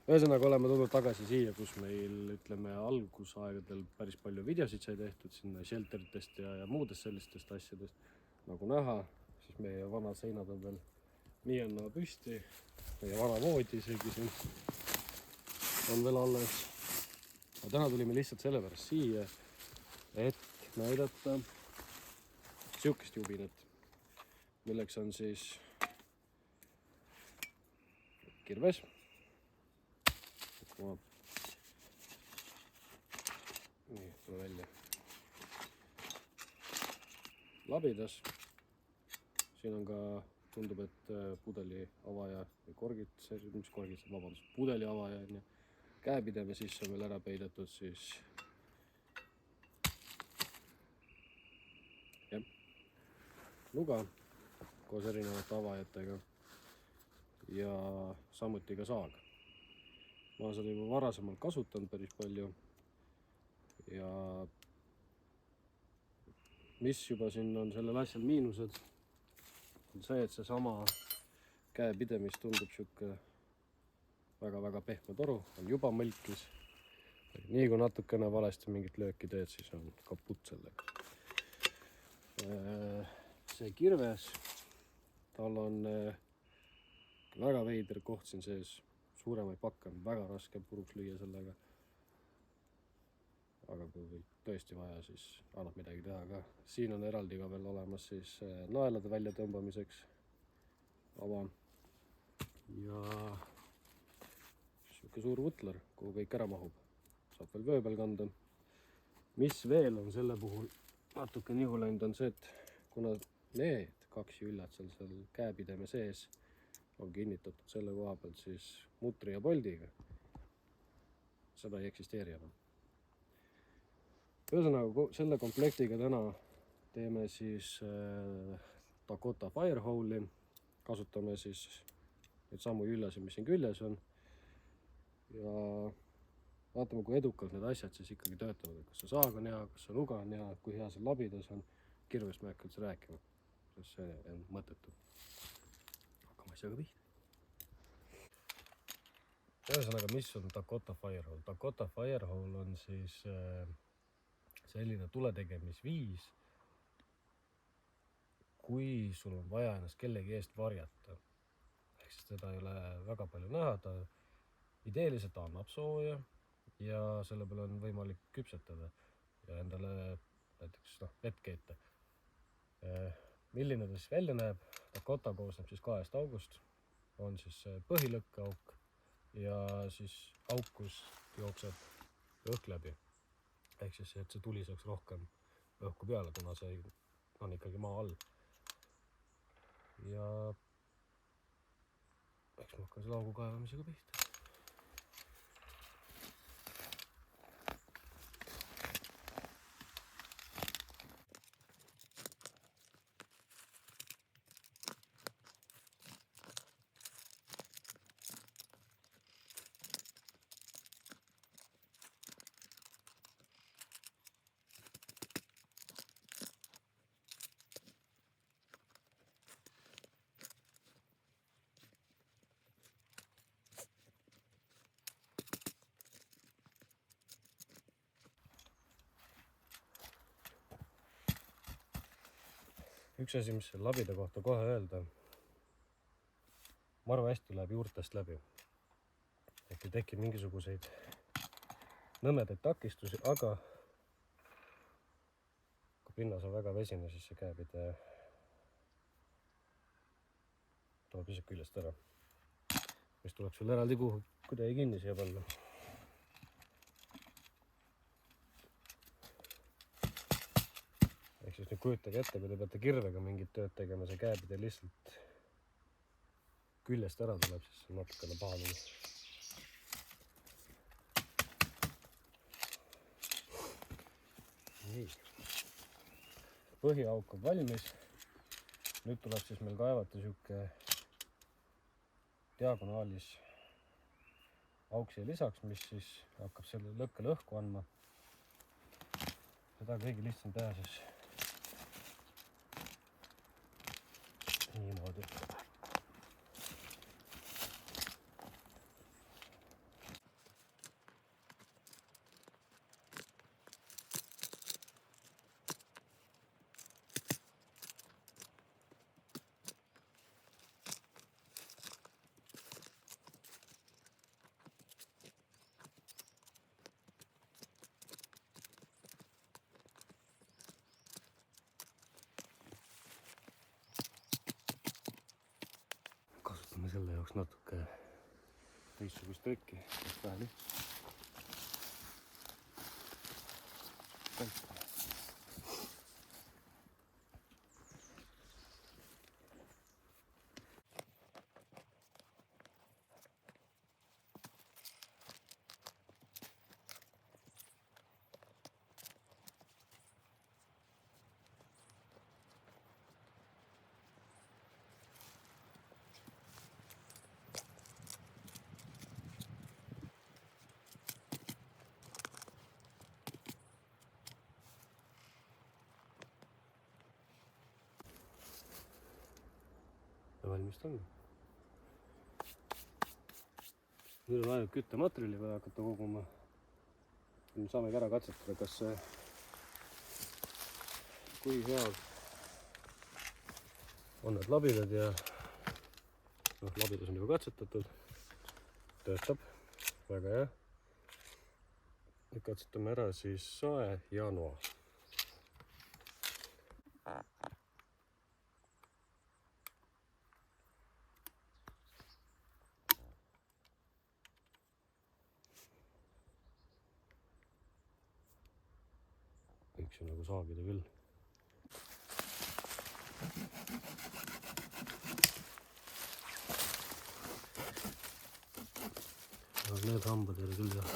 Ühesõnaga oleme tulnud tagasi siia, kus meil, ütleme, algusaegadel päris palju videosid sai tehtud sinna shelteritest ja muudest sellistest asjadest. Nagu näha, siis meie vanad seinad on veel nii on püsti. Meie vana voodi isegi siin on veel alles. Aga täna tulime lihtsalt sellepärast siia, et näidata sihukest jubinat, milleks on siis kirves. Nii, tule välja. Labidas. Siin on ka, tundub, et pudeli avaja või korgid, mis korgid, vabandust, pudeli avaja ja käepideme sisse on veel ära peidetud siis nuga koos erinevate avajatega ja samuti ka saag. Ma olen seda juba varasemalt kasutanud päris palju ja mis juba siin on sellel asjal miinused, on see, et seesama käepidemis tundub sihuke väga-väga pehme toru, on juba mõlkis. Nii kui natukene valesti mingit lööki teed, siis on kaputt sellega. See kirves, tal on väga veider koht siin sees, suuremaid pakke on väga raske puruks lüüa sellega. Aga kui tõesti vaja, siis annab midagi teha ka. Siin on eraldi ka veel olemas siis naelade välja tõmbamiseks ava. Ja sihuke suur vutler, kuhu kõik ära mahub. Saab veel vöö peal kanda. Mis veel on selle puhul natuke nihu läinud on see, et kuna need kaks jüllad seal käepideme sees on kinnitatud selle koha pealt siis mutri ja poldiga, seda ei eksisteeri enam. Ühesõnaga, selle komplektiga täna teeme siis Dakota Firehole'i, kasutame siis neid samu jüllasid, mis siin küljes on ja vaatame, kui edukalt need asjad siis ikkagi töötavad, kas see saag on hea, kas see nuga on hea, kui hea see labidas on, kirvest ma ei hakka üldse rääkima, sest see on mõttetu. Hakkame asjaga pihta. Ühesõnaga, mis on Dakota Firehole? Dakota Firehole on siis selline tuletegemisviis, kui sul on vaja ennast kellegi eest varjata. Ehk siis teda ei ole väga palju näha, ta ideeliselt annab sooja ja selle peale on võimalik küpsetada ja endale näiteks vett keeta. Milline ta siis välja näeb? Dakota koosneb siis 2 august, on siis põhilõkkeauk ja siis auk, kus jookseb õhk läbi. Ehk siis, et see tuli saaks rohkem õhku peale, kuna see on ikkagi maa all. Ja eks ma hakkan selle augu kaevamisega pihta. Üks asi, mis selle labida kohta kohe öelda, marva hästi läheb juurtest läbi. Ehk ei teki mingisuguseid nõmedaid takistusi, aga kui pinnas on väga vesine, siis see käepide tuleb lihtsalt küljest ära. Mis tuleb sul eraldi kuidagi kinni siia panna. Ehk siis nüüd kujutage ette, kui te peate kirvega mingit tööd tegema, see käepide lihtsalt küljest ära tuleb, siis on natukene pahaline. Nii. Põhiauk on valmis. Nüüd tuleb siis meil kaevata sihuke diagonaalis auk siia lisaks, mis siis hakkab selle lõkkele õhku andma. Seda kõige lihtsam teha siis niimoodi. tahaks natuke teistsugust trikki, et vähe lihtsalt. Valmis on. Nüüd on ainult küttematerjali vaja hakata koguma. Nüüd saamegi ära katsetada, kas see, kui head on need labidad ja labidus on juba katsetatud. Töötab, väga hea. Nüüd katsetame ära siis sae ja noa. Võiks ju nagu saagida küll. Aga need hambad ei ole küll jah.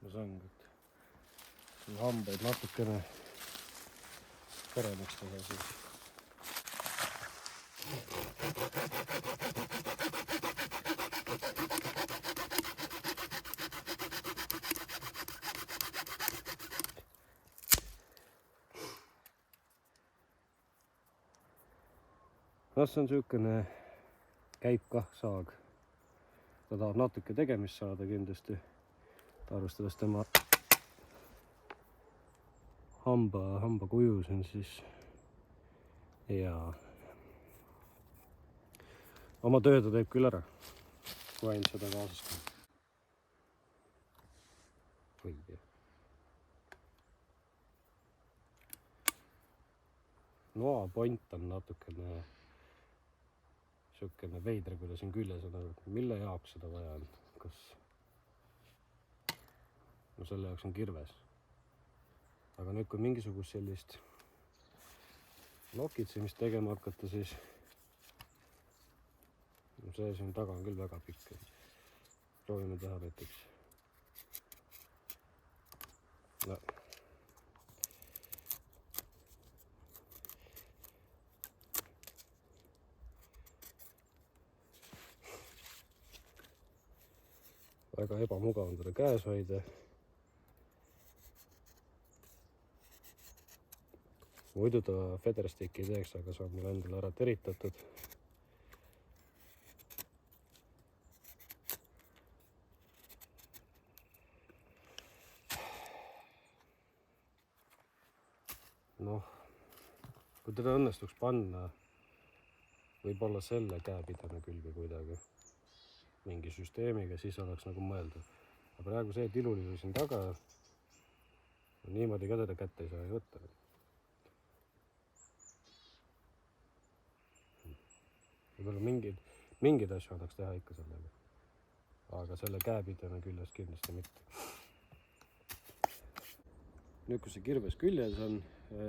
Ma saangi, et hambaid natukene paremaks teha siis. See on niisugune käib kah saag. Ta tahab natuke tegemist saada kindlasti. Arvestades tema hamba kuju siin siis ja oma töö ta teeb küll ära, kui ainult seda kaasas ka. Noa point on natukene niisugune veidre, kui ta siin küljes on, mille jaoks seda vaja on, kas no selle jaoks on kirves. Aga nüüd, kui mingisugust sellist nokitsemist tegema hakata, siis no see siin taga on küll väga pikk. Proovime teha näiteks. No. Väga ebamugav on teda käes hoida. Muidu ta federsticki ei teeks, aga see on mul endale ära teritatud. Noh, kui teda õnnestuks panna, võib-olla selle käepidane külge kuidagi mingi süsteemiga, siis oleks nagu mõelda. Aga praegu see tilulisu siin taga, niimoodi ka teda kätte ei saa ei võtta. Võib-olla mingeid asju annaks teha ikka sellega. Aga selle käepidana küljest kindlasti mitte. Nüüd, kui see kirves küljes on,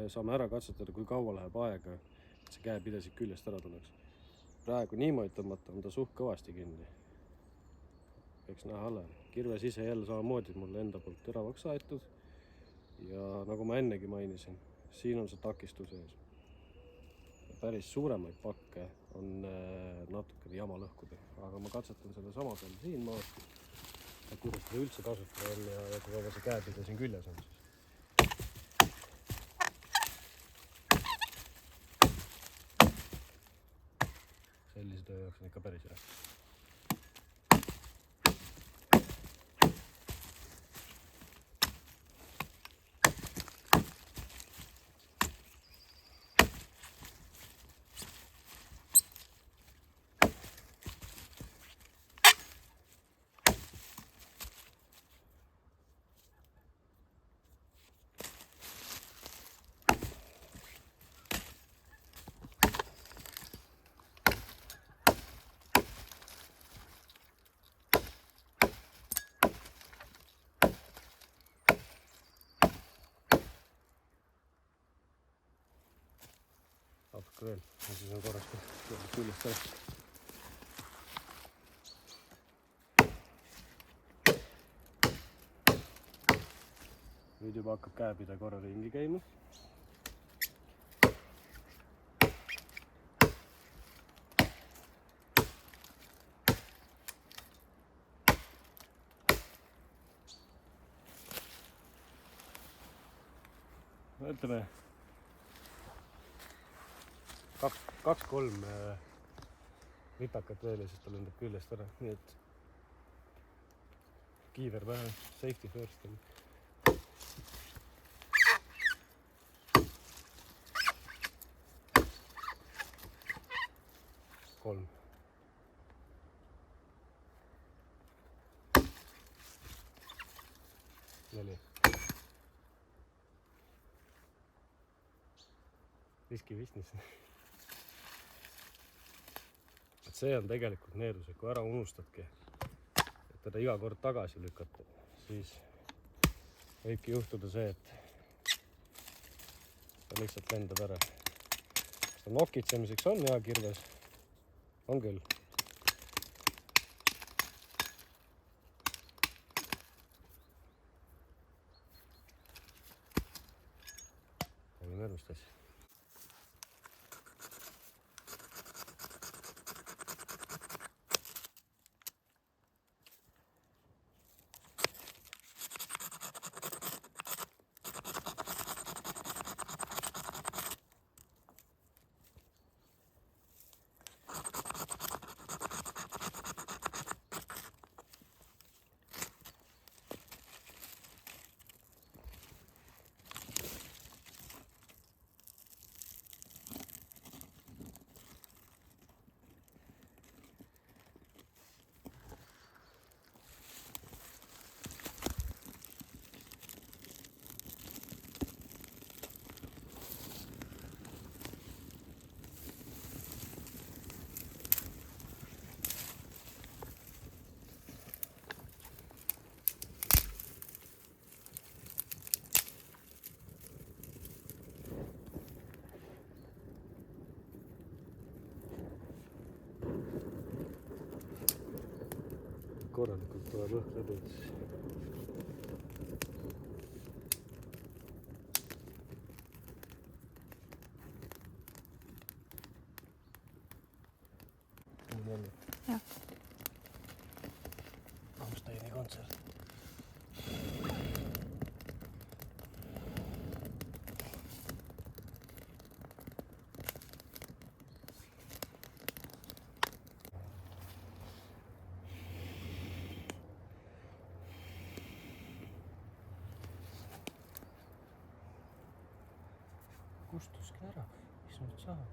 saame ära katsetada, kui kaua läheb aega, et see käepide siit küljest ära tuleks. Praegu niimoodi tõmmata on ta suht kõvasti kinni. Eks näha alla. Kirves ise jälle samamoodi mulle enda poolt teravaks aetud. Ja nagu ma ennegi mainisin, siin on see takistus ees. Päris suuremaid pakke on natukene jama lõhkuda. Aga ma katsetan seda sama peal siin maast. Kuidas seda üldse kasutada on ja kui kaua see käepide siin küljes on siis. Sellise töö jaoks on ikka päris hea. natuke veel, ja siis on korras küljest ära. Nüüd juba hakkab käepide korra ringi käima. Ütleme 2-3 ritakat veel ja siis ta lendab küljest ära, nii et kiiver pähe, safety first. Kolm. Neli. Riski business. Et see on tegelikult needus, et kui ära unustadki, et teda iga kord tagasi lükata, siis võibki juhtuda see, et ta lihtsalt lendab ära. Seda nokitsemiseks on hea kirves, on küll. Tegime järgmist asja. Korralikult tuleb õhk läbi. Jah. Rammsteini kontsert. Kustuski ära, mis nüüd saab?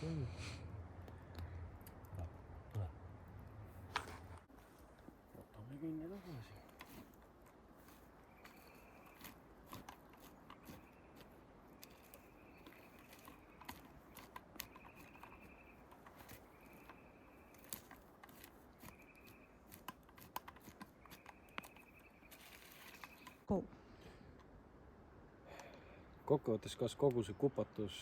Tule. Võtame kinni tagasi. Kokkuvõttes, kas kogu see kupatus,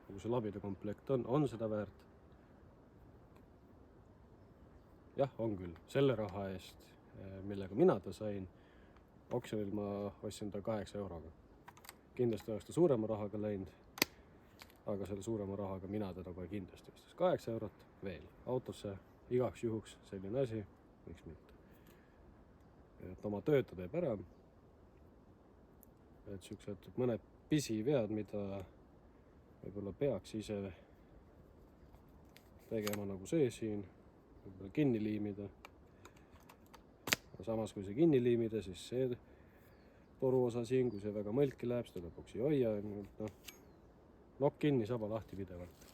kogu see labide komplekt on seda väärt? Jah, on küll. Selle raha eest, millega mina ta sain, oksjonil ma ostsin ta 8 euroga. Kindlasti oleks ta suurema rahaga läinud, aga selle suurema rahaga mina teda kohe kindlasti ostas. 8 eurot veel autosse, igaks juhuks selline asi, miks mitte. Et oma tööd ta teeb ära. Et siuksed mõned pisivead, mida võib-olla peaks ise tegema nagu see siin, võib-olla kinni liimida. Samas kui see kinni liimida, siis see toruosa siin, kui see väga mõlki läheb, seda lõpuks ei hoia. Nokk kinni, saba lahti pidevalt.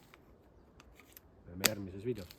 Näeme järgmises videos.